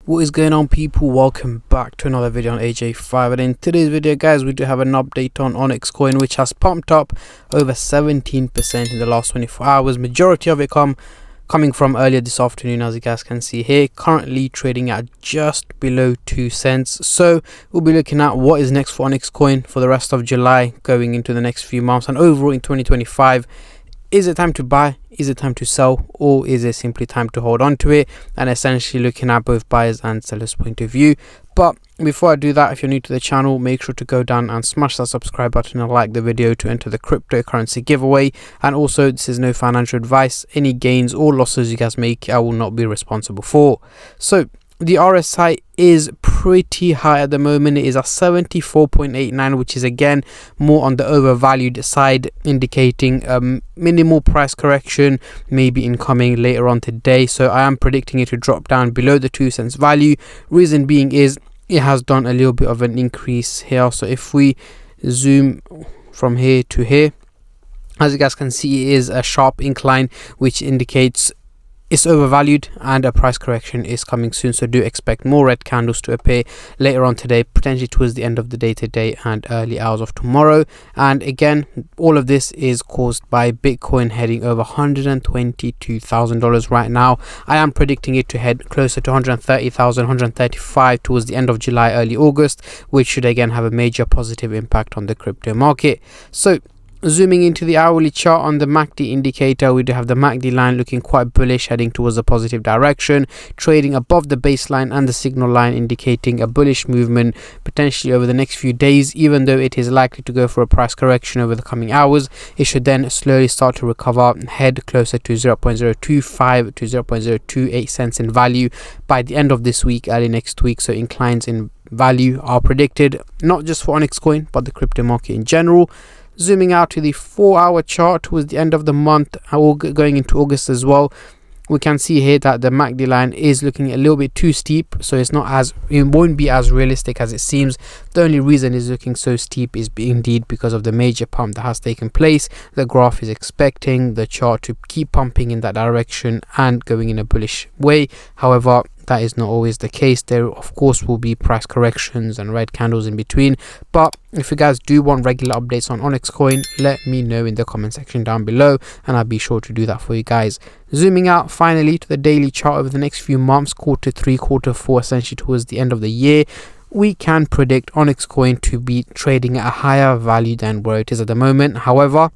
What is going on, people? Welcome back to another video on AJ5, and in today's video, guys, we do have an update on Onyx coin, which has pumped up over 17% in the last 24 hours. Majority of it coming from earlier this afternoon, as you guys can see here, currently trading at just below 2 cents. So we'll be looking at what is next for Onyx coin for the rest of July, going into the next few months, and overall in 2025. Is it time to buy? Is it time to sell? Or is it simply time to hold on to it? And essentially looking at both buyers and sellers point of view. But before I do that, if you're new to the channel, make sure to go down and smash that subscribe button and like the video to enter the cryptocurrency giveaway. And also, this is no financial advice. Any gains or losses you guys make, I will not be responsible for. So the RSI is pretty high at the moment. It is at 74.89, which is again more on the overvalued side, indicating minimal price correction maybe incoming later on today. So I am predicting it to drop down below the 2 cents value. Reason being is it has done a little bit of an increase here. So if we zoom from here to here, as you guys can see, it is a sharp incline, which indicates it's overvalued and a price correction is coming soon. So do expect more red candles to appear later on today, potentially towards the end of the day today and early hours of tomorrow. And again, all of this is caused by Bitcoin heading over $122,000 right now. I am predicting it to head closer to 130,000, 135 towards the end of July, early August, which should again have a major positive impact on the crypto market. So zooming into the hourly chart on the MACD indicator, we do have the MACD line looking quite bullish, heading towards a positive direction, trading above the baseline and the signal line, indicating a bullish movement potentially over the next few days. Even though it is likely to go for a price correction over the coming hours, it should then slowly start to recover, head closer to 0.025 to 0.028 cents in value by the end of this week, early next week. So inclines in value are predicted, not just for Onyx coin but the crypto market in general. Zooming out to the 4-hour chart towards the end of the month, going into August as well, we can see here that the MACD line is looking a little bit too steep. So it won't be as realistic as it seems. The only reason it's looking so steep is indeed because of the major pump that has taken place. The graph is expecting the chart to keep pumping in that direction and going in a bullish way. However, that is not always the case. There of course will be price corrections and red candles in between. But if you guys do want regular updates on Onyx coin, let me know in the comment section down below and I'll be sure to do that for you guys. Zooming out finally to the daily chart over the next few months, quarter 3, quarter 4, essentially towards the end of the year, we can predict Onyx coin to be trading at a higher value than where it is at the moment. However,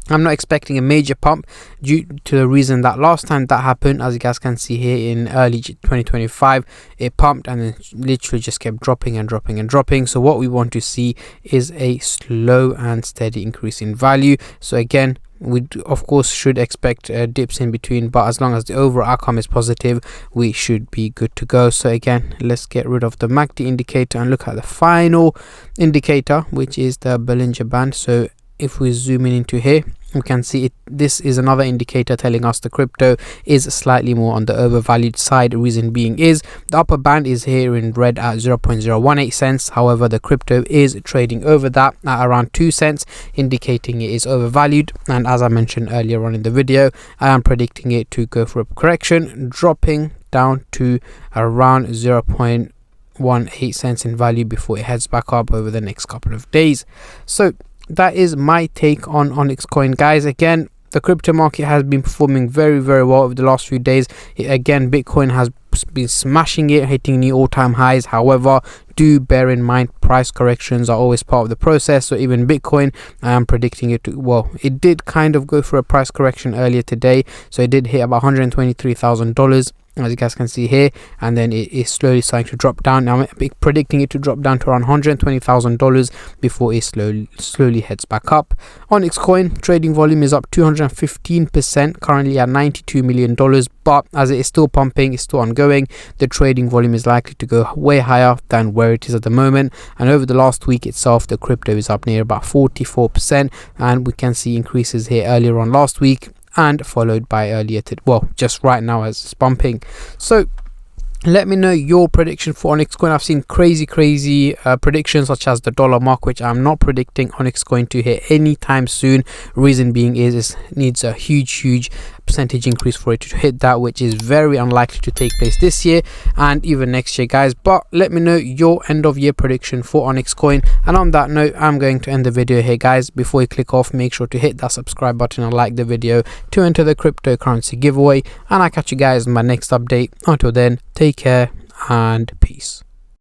I'm not expecting a major pump due to the reason that last time that happened, as you guys can see here in early 2025, it pumped and then literally just kept dropping and dropping and dropping. So what we want to see is a slow and steady increase in value. So again, we of course should expect dips in between, but as long as the overall outcome is positive, we should be good to go. So again, let's get rid of the MACD indicator and look at the final indicator, which is the Bollinger Band. So if we zoom in into here, we can see it. This is another indicator telling us the crypto is slightly more on the overvalued side. Reason being is the upper band is here in red at 0.018 cents. However, the crypto is trading over that at around 2 cents, indicating it is overvalued. And as I mentioned earlier on in the video, I am predicting it to go for a correction, dropping down to around 0.18 cents in value before it heads back up over the next couple of days. So that is my take on Onyx coin, guys. Again, the crypto market has been performing very well over the last few days. Again, Bitcoin has been smashing it, hitting new all-time highs. However, do bear in mind price corrections are always part of the process. So even Bitcoin, I am predicting it to, well, it did kind of go for a price correction earlier today. So it did hit about $123,000, as you guys can see here, and then it is slowly starting to drop down. Now I'm predicting it to drop down to around $120,000 before it slowly heads back up. Onyx coin trading volume is up 215%, currently at $92 million, but as it is still pumping, it's still ongoing, the trading volume is likely to go way higher than where it is at the moment. And over the last week itself, the crypto is up near about 44%, and we can see increases here earlier on last week and followed by earlier just right now as it's pumping. So let me know your prediction for Onyx coin. I've seen crazy predictions such as the dollar mark, which I'm not predicting Onyx coin to hit anytime soon. Reason being is it needs a huge percentage increase for it to hit that, which is very unlikely to take place this year and even next year, guys. But let me know your end of year prediction for Onyx coin. And on that note, I'm going to end the video here, guys. Before you click off, make sure to hit that subscribe button and like the video to enter the cryptocurrency giveaway, and I'll catch you guys in my next update. Until then, take care and peace.